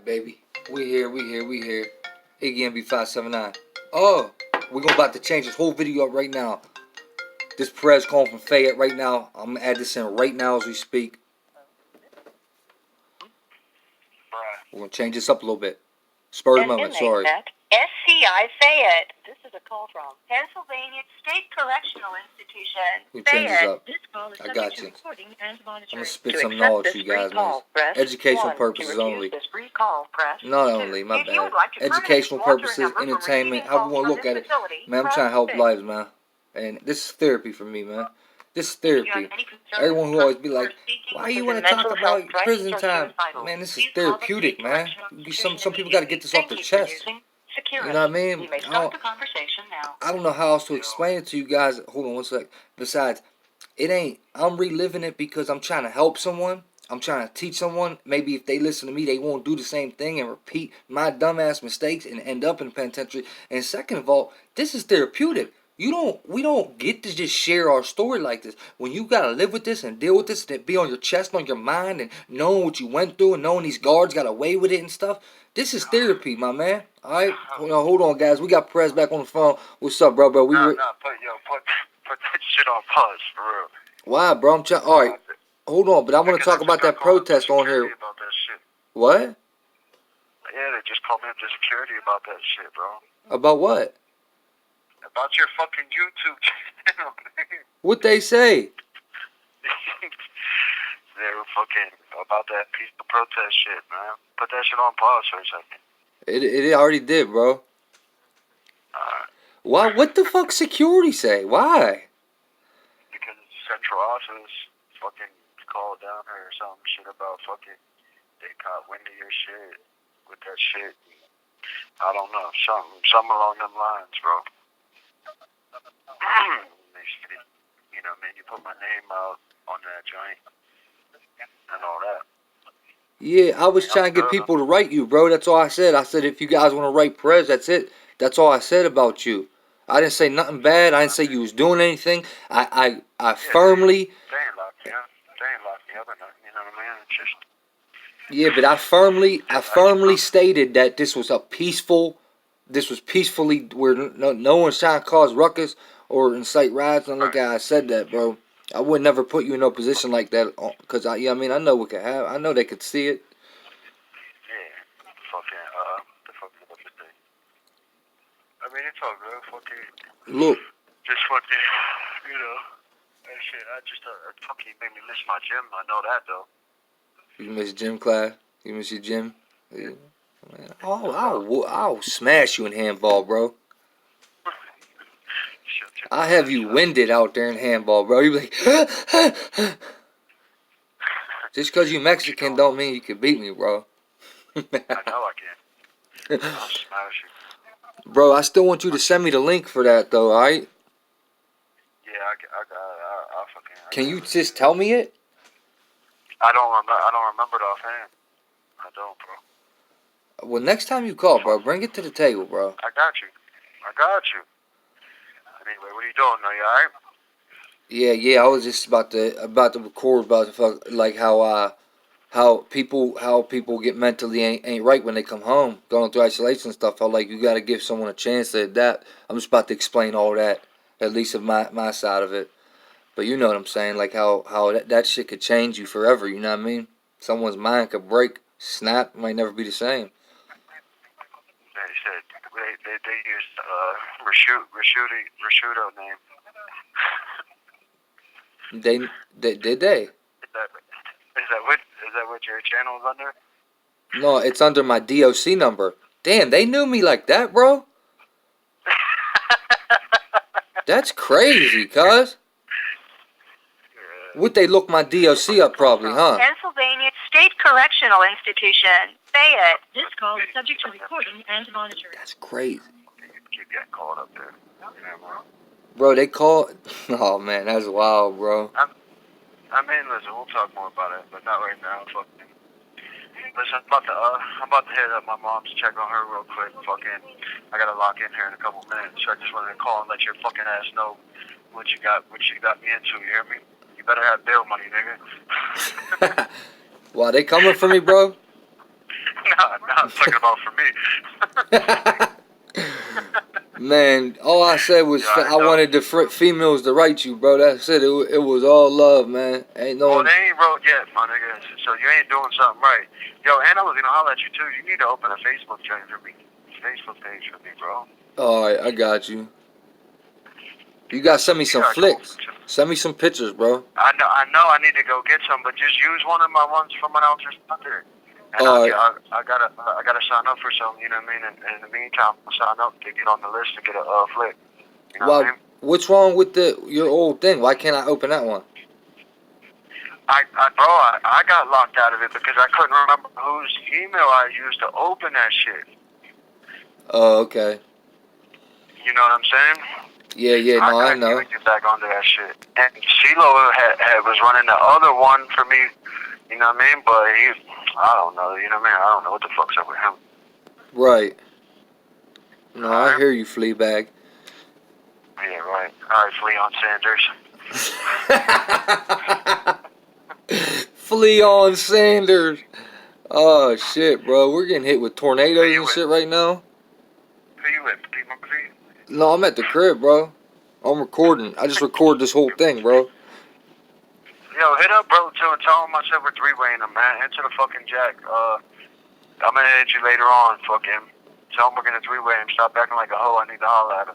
Baby. We here. AGMB 579. Oh, we're about to change this whole video up right now. This Perez calling from Fayette right now. I'm gonna add this in right now as we speak. We're gonna change this up a little bit. Spur of the moment, sorry. SCI Fayette. This is a call from Pennsylvania State Correctional Institution. We change this up. This call is I got you. and I'm gonna spit some knowledge to you guys, man. Educational purposes only. Not only, my bad. Educational purposes, entertainment, however you want to look at it. Man, I'm trying to help lives, man. And this is therapy for me, man. This is therapy. Everyone who always be like, why you want to talk about prison time? Man, this is therapeutic, man. Some people got to get this off their chest. You know what I mean? I don't know how else to explain it to you guys. Hold on one sec. Besides, I'm reliving it because I'm trying to help someone. I'm trying to teach someone. Maybe if they listen to me, they won't do the same thing and repeat my dumbass mistakes and end up in the penitentiary. And second of all, this is therapeutic. We don't get to just share our story like this. When you gotta live with this and deal with this, and be on your chest, on your mind, and knowing what you went through, and knowing these guards got away with it and stuff. This is therapy, my man. All right, hold on, guys. We got Perez back on the phone. What's up, bro? Put that shit on pause for real. Why, bro? I'm trying. All right, hold on, but I want to talk about that protest on here. About that shit. What? Yeah, they just called me up to security about that shit, bro. About what? About your fucking YouTube channel. What they say? They were fucking about that peaceful protest shit, man. Put that shit on pause for a second. It already did, bro. Why? What the fuck security say? Why? Because central office fucking called down here or some shit about fucking they caught wind of your shit with that shit. I don't know, something along them lines, bro. You know, man, you put my name out on that joint and all that. Yeah, I was trying to get people to write you, bro. That's all I said. I said if you guys want to write Perez, that's it. That's all I said about you. I didn't say nothing bad. I didn't say you was doing anything. I firmly. They ain't locked me up. They ain't locked me up or nothing. You know what I mean? It's just. Yeah, but I firmly stated that this was peacefully where no one's trying to cause ruckus or incite riots. And look, I said that, bro. I would never put you in no position like that, cause I know what could happen. I know they could see it. Yeah, fucking the fuck is what you say? I mean, it's all good. Fucking. Look. Just fucking, you know, that shit. I just fucking made me miss my gym. I know that though. You miss gym class? You miss your gym? Yeah. Man, I'll smash you in handball, bro. I have you winded out there in handball, bro. You be like, just because you Mexican don't mean you can beat me, bro. I know I can. I'll smash you. Bro, I still want you to send me the link for that, though, alright? Yeah, I'll fucking. Can you just tell me it? I don't remember it offhand. I don't, bro. Well, next time you call, bro, bring it to the table, bro. I got you. Anyway, what are you doing? Are you alright? Yeah. I was just about to record about like how people get mentally ain't right when they come home, going through isolation and stuff. How like you got to give someone a chance to adapt. I'm just about to explain all that, at least of my side of it. But you know what I'm saying, like how that shit could change you forever. You know what I mean? Someone's mind could break, snap, might never be the same. They said they used Rashudo name. They did they? Is that what your channel is under? No, it's under my DOC number. Damn, they knew me like that, bro. That's crazy, cuz. Would they look my DOC up probably, huh? Pennsylvania State Correctional Institution, Fayette. This call is subject to recording and monitoring. That's crazy. Keep getting called up there. Bro, they call. Oh man, that's wild, bro. I mean, listen, we'll talk more about it, but not right now. Fucking. Listen, I'm about to hit up my mom's, check on her real quick. Fucking, I gotta lock in here in a couple minutes. So I just wanted to call and let your fucking ass know what you got me into. You hear me? Better have bail money, nigga. Wow, they coming for me, bro? I'm talking about for me. Man, all I said was Yeah, I wanted the females to write you, bro. That's it. It was all love, man. Ain't no. Well, they ain't wrote yet, my nigga. So you ain't doing something right. Yo, and I was gonna holler at you too. You need to open a Facebook page for me. Facebook page for me, bro. All right, I got you. You gotta send me some flicks. Send me some pictures, bro. I know. I need to go get some, but just use one of my ones from when I was just out there. And All right. I gotta sign up for some. You know what I mean? And in the meantime, I'll sign up to get on the list to get a flick. You know what I mean? What's wrong with your old thing? Why can't I open that one? I got locked out of it because I couldn't remember whose email I used to open that shit. Oh, okay. You know what I'm saying? Yeah, no, I know. I couldn't get back onto that shit. And CeeLo was running the other one for me, you know what I mean? But I don't know, you know what I mean? I don't know what the fuck's up with him. Right. No, I hear you, Fleabag. Yeah, right. All right, Fleon Sanders. Fleon Sanders. Oh, shit, bro. We're getting hit with tornadoes and shit right now. Who you with? Pete Murphy? No, I'm at the crib, bro. I'm recording. I just record this whole thing, bro. Yo, hit up bro too and tell him I said we're three-waying him, man. Into the fucking jack. I'm gonna hit you later on, fucking. Tell him we're gonna three-way him. Stop acting like a hoe. I need to holler at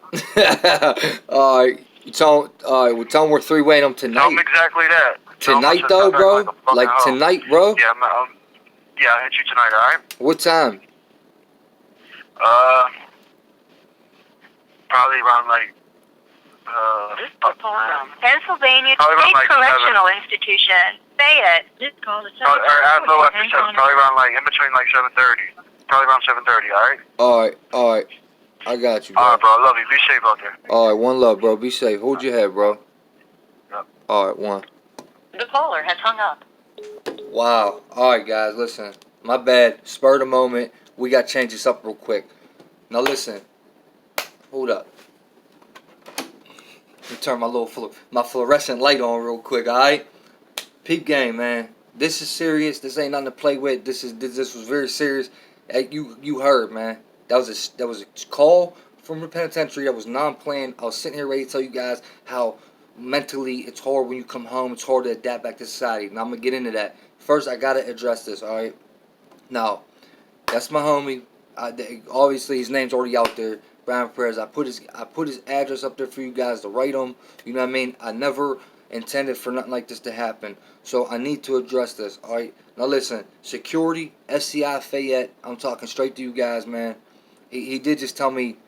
him. Alright, well, tell him we're three-weighing him tonight. Tell him exactly that. Tonight, though, bro? Like tonight, bro? Yeah, I'll hit you tonight, alright? What time? Probably around like, Pennsylvania State Correctional Institution. Fayette. This call is or a little after 7. Probably around like, in between like 7:30. Probably around 7:30, alright? I got you, bro. Alright, bro. I love you. Be safe out there. Alright, one love, bro. Be safe. Hold your head, bro. Yep. Alright, one. The caller has hung up. Wow. Alright, guys, listen. My bad. Spur of the moment. We got to change this up real quick. Now, listen. Hold up. Let me turn my fluorescent light on real quick, alright? Peep game, man. This is serious. This ain't nothing to play with. This was very serious. You heard, man. That was a call from the penitentiary. That was non-planned. I was sitting here ready to tell you guys how mentally it's hard when you come home. It's hard to adapt back to society. Now I'm gonna get into that. First, I gotta address this. All right. Now, that's my homie. Obviously, his name's already out there. Brian Perez. I put his address up there for you guys to write him. You know what I mean? I never intended for nothing like this to happen. So I need to address this. All right. Now listen. Security, SCI Fayette. I'm talking straight to you guys, man. He did just tell me,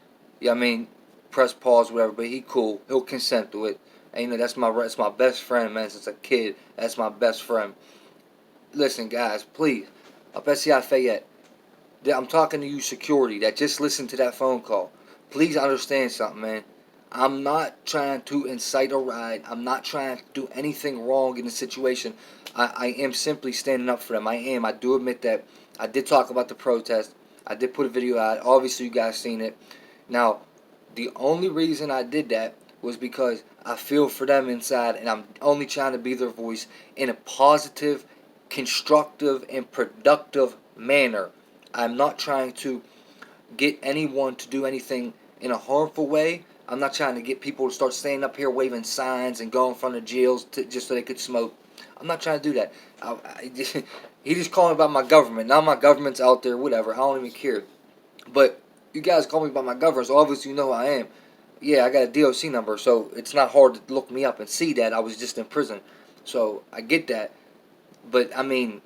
yeah, I mean, press pause, whatever. But he cool. He'll consent to it. And you know that's my best friend, man. Since a kid, that's my best friend. Listen, guys, please. Up SCI Fayette. I'm talking to you, security, that just listened to that phone call. Please understand something, man. I'm not trying to incite a riot. I'm not trying to do anything wrong in the situation. I am simply standing up for them. I am. I do admit that. I did talk about the protest. I did put a video out. Obviously, you guys seen it. Now, the only reason I did that was because I feel for them inside, and I'm only trying to be their voice in a positive, constructive, and productive manner. I'm not trying to get anyone to do anything in a harmful way. I'm not trying to get people to start standing up here waving signs and go in front of jails just so they could smoke. I'm not trying to do that. He just called me about my government. Now my government's out there, whatever. I don't even care. But you guys call me about my government, so obviously you know who I am. Yeah, I got a DOC number, so it's not hard to look me up and see that I was just in prison. So I get that. But, I mean,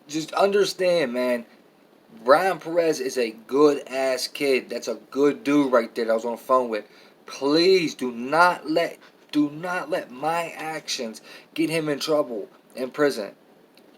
just understand, man. Brian Perez is a good-ass kid. That's a good dude right there that I was on the phone with. Please do not let my actions get him in trouble in prison.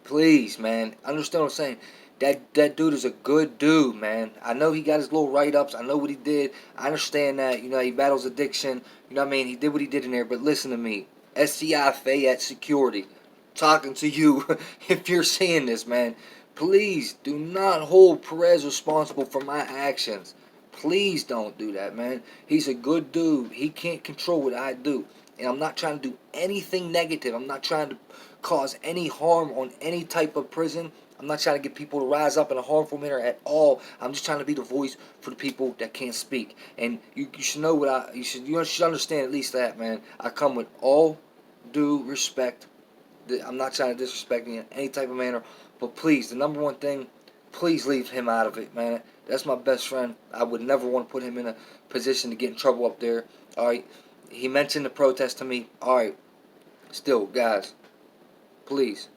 Please, man. Understand what I'm saying? That dude is a good dude, man. I know he got his little write-ups. I know what he did. I understand that. You know, he battles addiction. You know what I mean? He did what he did in there. But listen to me. SCI Fayette Security. Talking to you. If you're seeing this, man. Please do not hold Perez responsible for my actions. Please don't do that, man. He's a good dude. He can't control what I do. And I'm not trying to do anything negative. I'm not trying to cause any harm on any type of prison. I'm not trying to get people to rise up in a harmful manner at all. I'm just trying to be the voice for the people that can't speak. And you should know what you should understand at least that, man. I come with all due respect. I'm not trying to disrespect you in any type of manner. But please, the number one thing, please leave him out of it, man. That's my best friend. I would never want to put him in a position to get in trouble up there. Alright. He mentioned the protest to me. Alright. Still, guys, please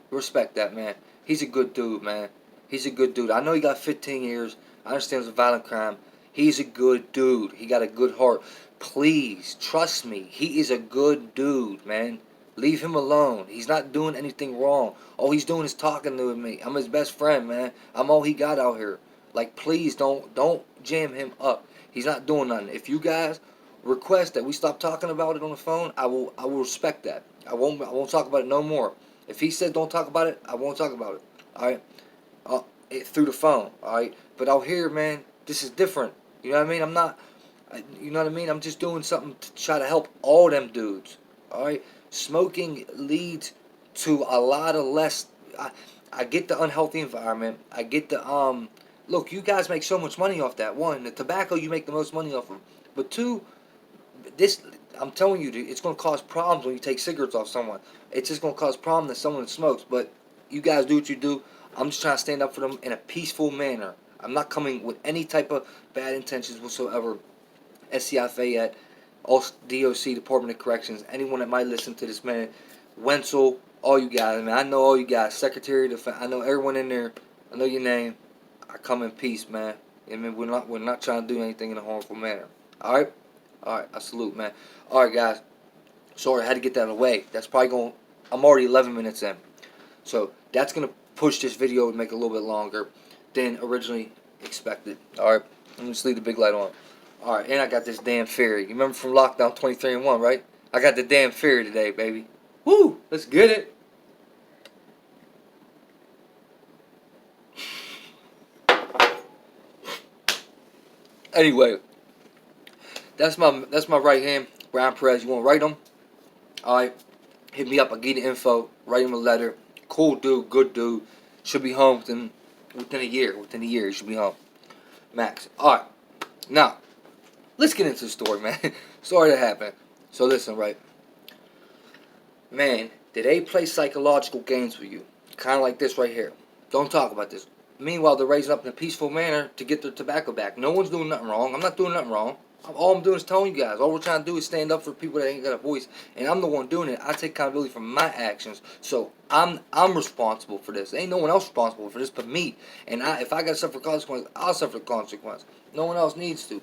respect that, man. He's a good dude, man. He's a good dude. I know he got 15 years. I understand it's a violent crime. He's a good dude. He got a good heart. Please, trust me. He is a good dude, man. Leave him alone. He's not doing anything wrong. All he's doing is talking to me. I'm his best friend, man. I'm all he got out here. Like, please don't jam him up. He's not doing nothing. If you guys request that we stop talking about it on the phone, I will respect that. I won't talk about it no more. If he said don't talk about it, I won't talk about it. Alright? Through the phone. Alright? But out here, man, this is different. You know what I mean? You know what I mean? I'm just doing something to try to help all them dudes. Alright? Smoking leads to a lot of less. I get the unhealthy environment. I get the look, you guys make so much money off that. One, the tobacco you make the most money off of. But two, this, I'm telling you, it's going to cause problems when you take cigarettes off someone. It's just going to cause problems to someone that smokes. But you guys do what you do. I'm just trying to stand up for them in a peaceful manner. I'm not coming with any type of bad intentions whatsoever. SCFA all DOC, Department of Corrections, anyone that might listen to this, man, Wenzel, all you guys, man. I know all you guys. Secretary of Defense, I know everyone in there. I know your name. I come in peace, man. I mean, we're not trying to do anything in a harmful manner. All right. Alright, I salute, man. Alright, guys. Sorry, I had to get that away. That's probably going... I'm already 11 minutes in. So, that's going to push this video and make it a little bit longer than originally expected. Alright, let me just leave the big light on. Alright, and I got this damn ferry. You remember from Lockdown 23-1, right? I got the damn ferry today, baby. Woo! Let's get it. Anyway... That's my right hand, Brian Perez. You want to write him? Alright. Hit me up. I'll give you the info. Write him a letter. Cool dude. Good dude. Should be home within a year. Within a year, he should be home. Max. Alright. Now, let's get into the story, man. Sorry that happened. So listen, right. Man, did they play psychological games with you? Kind of like this right here. Don't talk about this. Meanwhile, they're raising up in a peaceful manner to get their tobacco back. No one's doing nothing wrong. I'm not doing nothing wrong. All I'm doing is telling you guys. All we're trying to do is stand up for people that ain't got a voice. And I'm the one doing it. I take accountability for my actions. So I'm responsible for this. Ain't no one else responsible for this but me. And if I got to suffer consequences, I'll suffer the consequence. No one else needs to.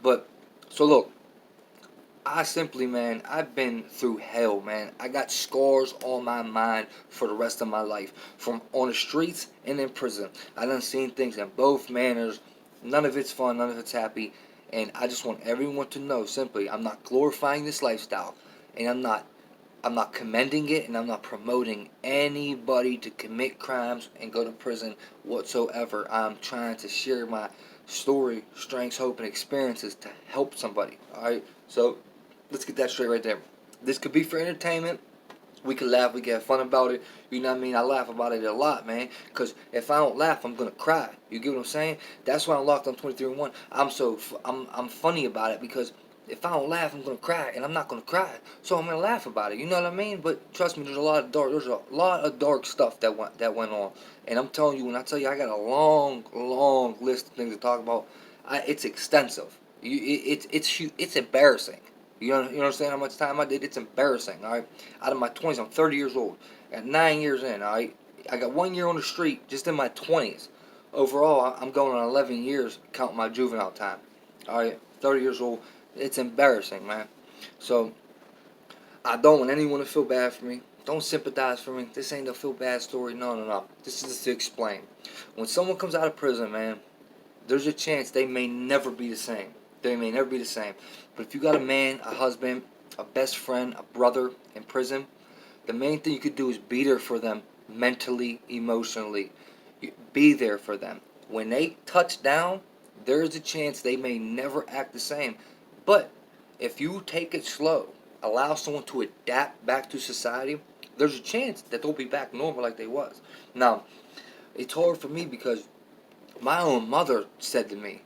But, so look. I simply, man, I've been through hell, man. I got scars on my mind for the rest of my life. From on the streets and in prison. I done seen things in both manners. None of it's fun. None of it's happy. And I just want everyone to know, simply, I'm not glorifying this lifestyle. And I'm not commending it, and I'm not promoting anybody to commit crimes and go to prison whatsoever. I'm trying to share my story, strengths, hope, and experiences to help somebody. Alright? So, let's get that straight right there. This could be for entertainment. We can laugh, we can have fun about it. You know what I mean? I laugh about it a lot, man. Because if I don't laugh, I'm going to cry. You get what I'm saying? That's why I'm locked on 23-1. I'm funny about it because if I don't laugh, I'm going to cry. And I'm not going to cry. So I'm going to laugh about it. You know what I mean? But trust me, there's a lot of dark stuff that went on. And I'm telling you, when I tell you I got a long list of things to talk about, it's extensive. It's embarrassing. You understand how much time I did? It's embarrassing, alright? Out of my 20s, I'm 30 years old. At 9 years in, alright? I got 1 year on the street just in my 20s. Overall, I'm going on 11 years counting my juvenile time. Alright? 30 years old. It's embarrassing, man. So, I don't want anyone to feel bad for me. Don't sympathize for me. This ain't a feel bad story. No. This is just to explain. When someone comes out of prison, man, there's a chance they may never be the same. They may never be the same. But if you got a man, a husband, a best friend, a brother in prison, the main thing you could do is be there for them mentally, emotionally. Be there for them. When they touch down, there's a chance they may never act the same. But if you take it slow, allow someone to adapt back to society, there's a chance that they'll be back normal like they was. Now, it's hard for me because my own mother said to me,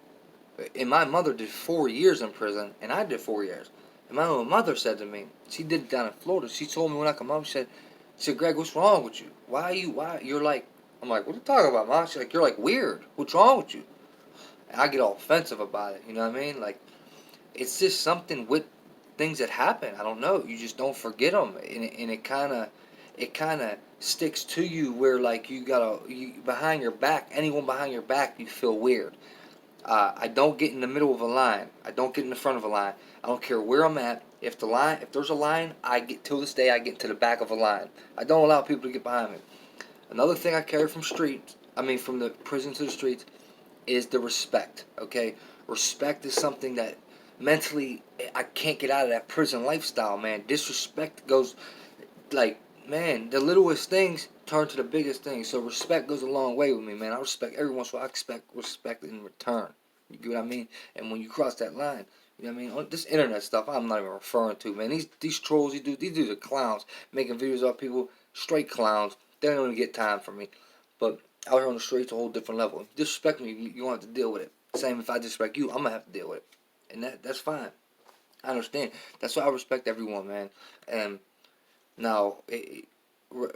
and my mother did 4 years in prison, and I did 4 years. And my own mother said to me, she did it down in Florida. She told me when I come home, she said, Greg, what's wrong with you? You're like, I'm like, what are you talking about, Mom? She's like, you're like weird. What's wrong with you? And I get all offensive about it, you know what I mean? Like, it's just something with things that happen. I don't know. You just don't forget them, and it kind of sticks to you where like behind your back, anyone behind your back, you feel weird. I don't get in the middle of a line. I don't get in the front of a line. I don't care where I'm at. If there's a line, I get till this day. I get to the back of a line. I don't allow people to get behind me. Another thing I carry from from the prison to the streets, is the respect. Okay, respect is something that mentally I can't get out of that prison lifestyle, man. Disrespect goes like, man, the littlest things turn to the biggest things. So respect goes a long way with me, man. I respect everyone, so I expect respect in return. You get what I mean? And when you cross that line, you know what I mean? This internet stuff, I'm not even referring to, man. These trolls, these dudes are clowns, making videos of people, straight clowns. They don't even get time for me. But out here on the streets, a whole different level. If you disrespect me, you won't have to deal with it. Same if I disrespect you, I'm gonna have to deal with it, and that's fine. I understand. That's why I respect everyone, man. And now,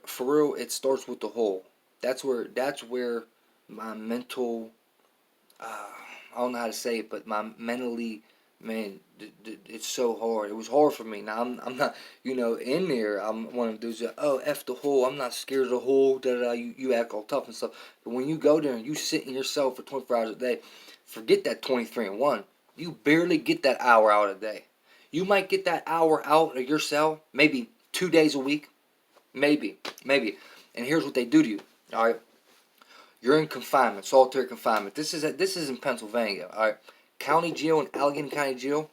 for real, it starts with the whole. That's where my mental, I don't know how to say it, but my mentally, man, it's so hard. It was hard for me. Now I'm not, in there. I'm one of those. Oh, f the whole. I'm not scared of the whole. You act all tough and stuff. But when you go there and you sit in your cell for 24 hours a day, forget that 23 and 1. You barely get that hour out a day. You might get that hour out of your cell maybe 2 days a week. Maybe. And here's what they do to you. All right. You're in confinement, solitary confinement. This is in Pennsylvania. All right. County jail in Allegheny County Jail,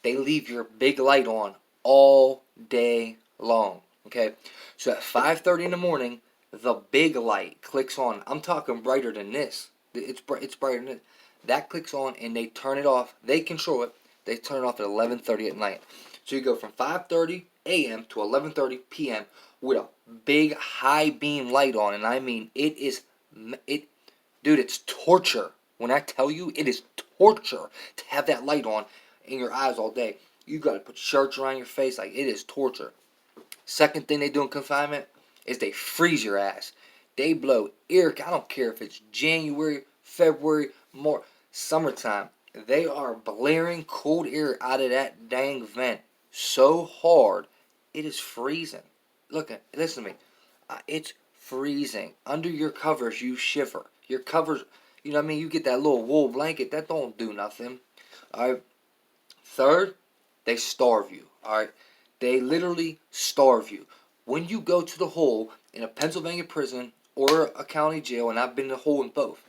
they leave your big light on all day long. Okay. So at 5:30 in the morning, the big light clicks on. I'm talking brighter than this. It's brighter than this. That clicks on, and they turn it off. They control it. They turn it off at 11:30 at night. So you go from 5:30 a.m. to 11:30 p.m. with a big high beam light on, and I mean dude, it's torture. When I tell you, it is torture to have that light on in your eyes all day. You got to put shirts around your face, like it is torture. Second thing they do in confinement is they freeze your ass. They blow air. I don't care if it's January, February, March, summertime. They are blaring cold air out of that dang vent so hard, it is freezing. Listen to me. It's freezing. Under your covers, you shiver. Your covers, you know what I mean? You get that little wool blanket, that don't do nothing. Alright. Third, they starve you. Alright. They literally starve you. When you go to the hole in a Pennsylvania prison or a county jail, and I've been in the hole in both,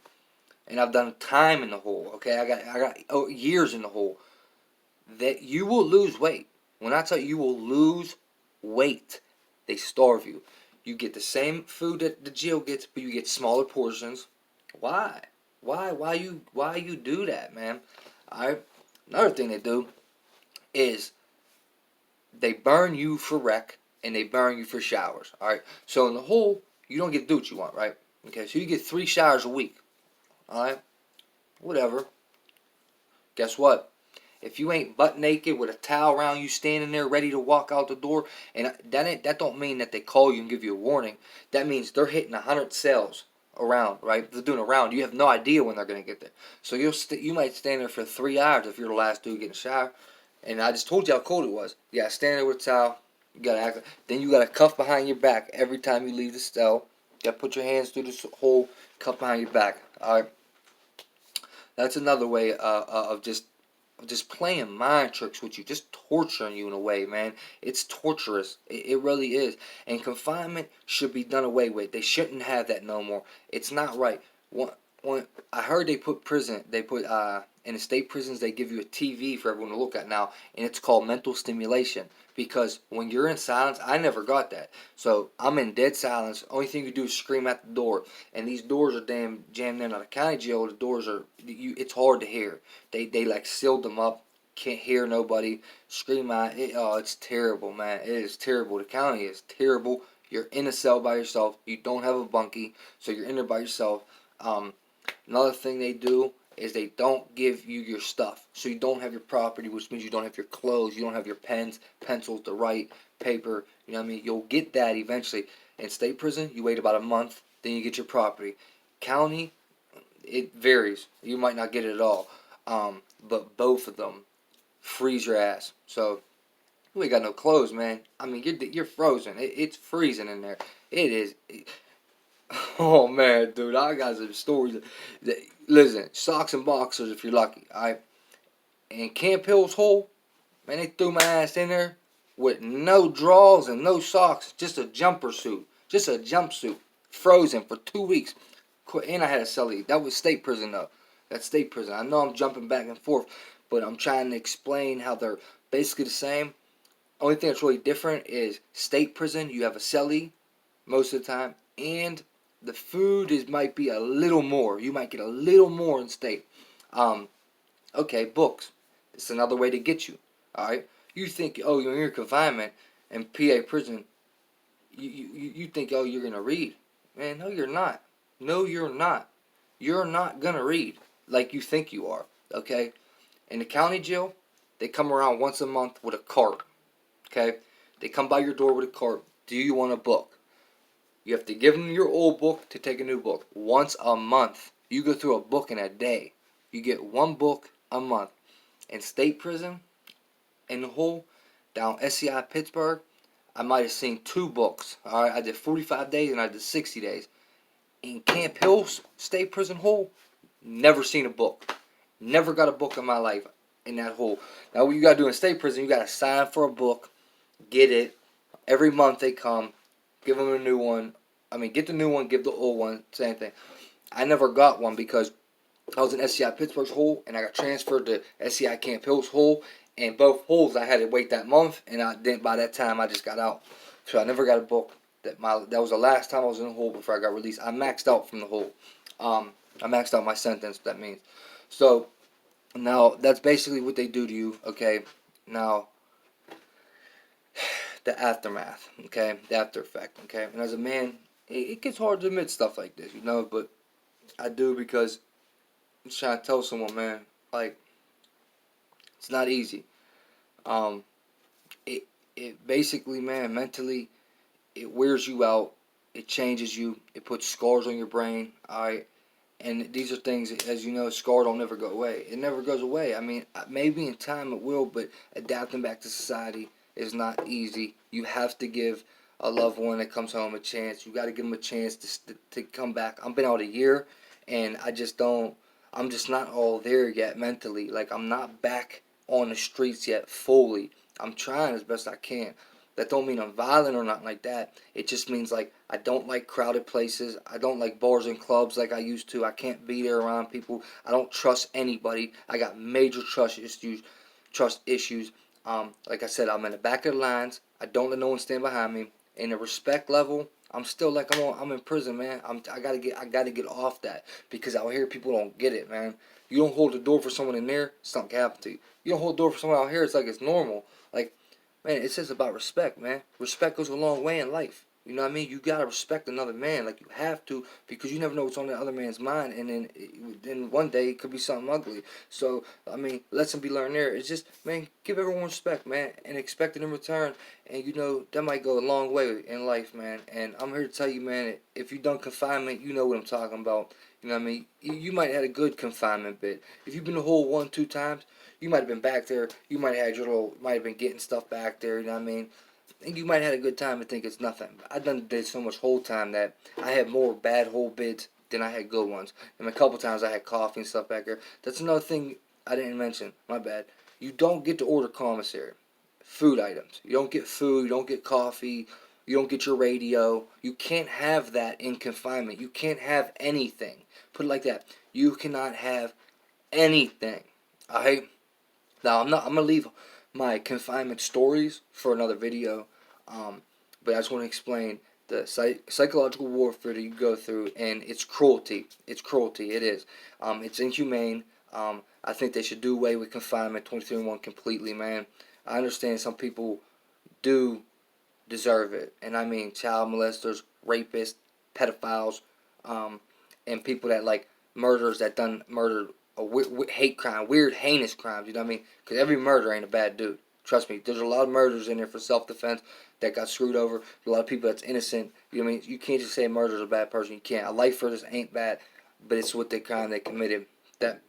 and I've done time in the hole, okay? I got years in the hole, that you will lose weight. When I tell you will lose weight, they starve you. You get the same food that the jail gets, but you get smaller portions. Why? Why you do that, man? Alright. Another thing they do is they burn you for rec and they burn you for showers. Alright. So in the hole, you don't get to do what you want, right? Okay, so you get 3 showers a week. Alright? Whatever. Guess what? If you ain't butt naked with a towel around you standing there ready to walk out the door, and that don't mean that they call you and give you a warning. That means they're hitting 100 cells around, right? They're doing a round. You have no idea when they're going to get there. So you might stand there for 3 hours if you're the last dude getting a shower. And I just told you how cold it was. You got to stand there with a towel. You got to act. Then you got to cuff behind your back every time you leave the cell. You got to put your hands through this hole, cuff behind your back. All right. That's another way of just playing mind tricks with you, just torturing you in a way, man. It's torturous. It really is. And confinement should be done away with. They shouldn't have that no more. It's not right. When I heard they put in the state prisons, they give you a TV for everyone to look at now, and it's called mental stimulation. Because when you're in silence, I never got that. So I'm in dead silence. Only thing you do is scream at the door. And these doors are damn jammed in. On a county jail, the doors are, it's hard to hear. They like sealed them up. Can't hear nobody. Scream out. It's terrible, man. It is terrible. The county is terrible. You're in a cell by yourself. You don't have a bunkie, so you're in there by yourself. Another thing they do is they don't give you your stuff. So you don't have your property, which means you don't have your clothes, you don't have your pens, pencils to write, paper, you know what I mean? You'll get that eventually. In state prison, you wait about a month, then you get your property. County, it varies. You might not get it at all. But both of them freeze your ass. So you ain't got no clothes, man. I mean, you're frozen. It's freezing in there. It is. Oh man, dude, I got some stories. Listen, socks and boxers if you're lucky. Alright, and Camp Hill's hole, man, they threw my ass in there with no drawers and no socks, just a jumper suit, just a jumpsuit, frozen for 2 weeks. And I had a cellie. That was state prison though. That's state prison. I know I'm jumping back and forth, but I'm trying to explain how they're basically the same. Only thing that's really different is state prison. You have a cellie most of the time, and the food might be a little more. You might get a little more in state. Okay, books. It's another way to get you. All right. You think, oh, you're in your confinement in PA prison. You think, oh, you're gonna read. Man, no, you're not. No, you're not. You're not gonna read like you think you are. Okay. In the county jail, they come around once a month with a cart. Okay. They come by your door with a cart. Do you want a book? You have to give them your old book to take a new book. Once a month. You go through a book in a day. You get one book a month. In state prison, in the hole, down SCI Pittsburgh, I might have seen 2 books. Alright, I did 45 days and I did 60 days. In Camp Hill's state prison hole, never seen a book. Never got a book in my life in that hole. Now what you gotta do in state prison, you gotta sign for a book, get it. Every month they come. Give them a new one. I mean, get the new one, give the old one. Same thing. I never got one because I was in SCI Pittsburgh's hole, and I got transferred to SCI Camp Hill's hole. And both holes, I had to wait that month, and I didn't. By that time, I just got out. So I never got a book. That was the last time I was in the hole before I got released. I maxed out from the hole. I maxed out my sentence. That means. So now that's basically what they do to you. Okay. Now, the aftermath, okay, the after effect, okay. And as a man, it gets hard to admit stuff like this, you know, but I do because I'm trying to tell someone, man, like, it's not easy. It basically, man, mentally, it wears you out, it changes you, it puts scars on your brain, alright. And these are things, as you know, a scar don't never go away. It never goes away. I mean, maybe in time it will, but adapting back to society is not easy. You have to give a loved one that comes home a chance. You got to give them a chance to come back. I've been out a year, and I'm just not all there yet mentally. Like, I'm not back on the streets yet fully. I'm trying as best I can. That don't mean I'm violent or nothing like that. It just means, like, I don't like crowded places. I don't like bars and clubs like I used to. I can't be there around people. I don't trust anybody. I got major trust issues. Like I said, I'm in the back of the lines. I don't let no one stand behind me. In the respect level, I'm still like I'm in prison, man. I gotta get off that, because out here people don't get it, man. You don't hold the door for someone in there, something can happen to you. You don't hold the door for someone out here, it's like it's normal. Like, man, it says about respect, man. Respect goes a long way in life. You know what I mean? You gotta respect another man, like you have to, because you never know what's on the other man's mind, and then one day it could be something ugly. So I mean, lesson be learned there. It's just, man, give everyone respect, man, and expect it in return. And you know that might go a long way in life, man. And I'm here to tell you, man, if you done confinement, you know what I'm talking about. You know what I mean? You might have had a good confinement bit. If you've been to hole 1, 2 times, you might have been back there. You might have had might have been getting stuff back there. You know what I mean? And you might have had a good time and think it's nothing. I did so much whole time that I had more bad whole bids than I had good ones. And a couple times I had coffee and stuff back there. That's another thing I didn't mention. My bad. You don't get to order commissary. Food items. You don't get food. You don't get coffee. You don't get your radio. You can't have that in confinement. You can't have anything. Put it like that. You cannot have anything. Alright? Now, I'm going to leave my confinement stories for another video, but I just want to explain the psychological warfare that you go through, and it's cruelty. It's cruelty. It is. It's inhumane. I think they should do away with confinement 23-1 completely, man. I understand some people do deserve it. And I mean child molesters, rapists, pedophiles, and people that like murderers that done murder, a hate crime, weird, heinous crimes. You know what I mean? Because every murderer ain't a bad dude. Trust me. There's a lot of murders in there for self-defense that got screwed over. A lot of people that's innocent. You know what I mean? You can't just say a murderer's a bad person. You can't. A lifer just ain't bad, but it's what the crime they committed that,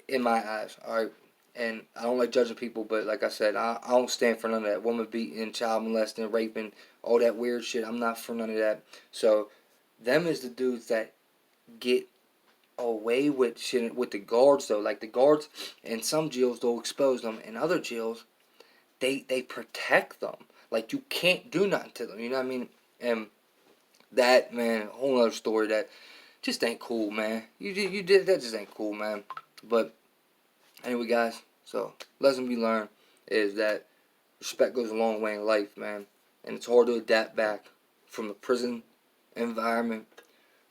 in my eyes, all right. And I don't like judging people, but like I said, I don't stand for none of that. Woman beating, child molesting, raping, all that weird shit. I'm not for none of that. So, them is the dudes that get away with shit with the guards, though. Like the guards in some jails, they'll expose them. In other jails, they protect them. Like you can't do nothing to them. You know what I mean? And that, man, a whole other story that just ain't cool, man. You did that, just ain't cool, man. But anyway, guys, so lesson we learned is that respect goes a long way in life, man. And it's hard to adapt back from a prison environment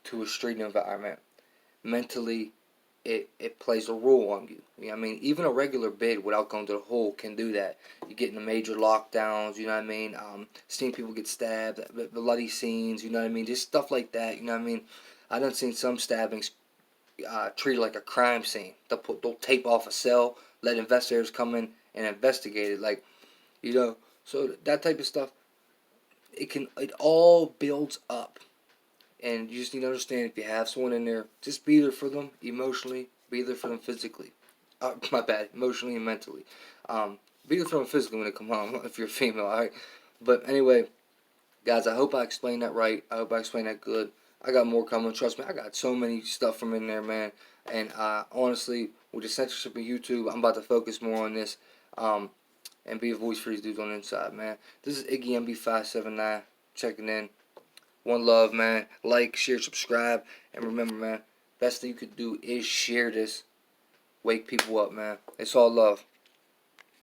to a street environment. Mentally, it plays a role on you. You know what I mean? Even a regular bid without going to the hole can do that. You get into major lockdowns, you know what I mean? Seeing people get stabbed, bloody scenes, you know what I mean? Just stuff like that, you know what I mean? I done seen some stabbings treated like a crime scene. They'll tape off a cell, let investigators come in and investigate it. Like, you know, so that type of stuff, it all builds up. And you just need to understand, if you have someone in there, just be there for them emotionally, be there for them physically. My bad, emotionally and mentally. Be there for them physically when they come home, if you're a female, alright? But anyway, guys, I hope I explained that right. I hope I explained that good. I got more coming. Trust me, I got so many stuff from in there, man. And honestly, with the censorship of YouTube, I'm about to focus more on this and be a voice for these dudes on the inside, man. This is Iggy MB579 checking in. One love, man. Like, share, subscribe. And remember, man, best thing you could do is share this. Wake people up, man. It's all love.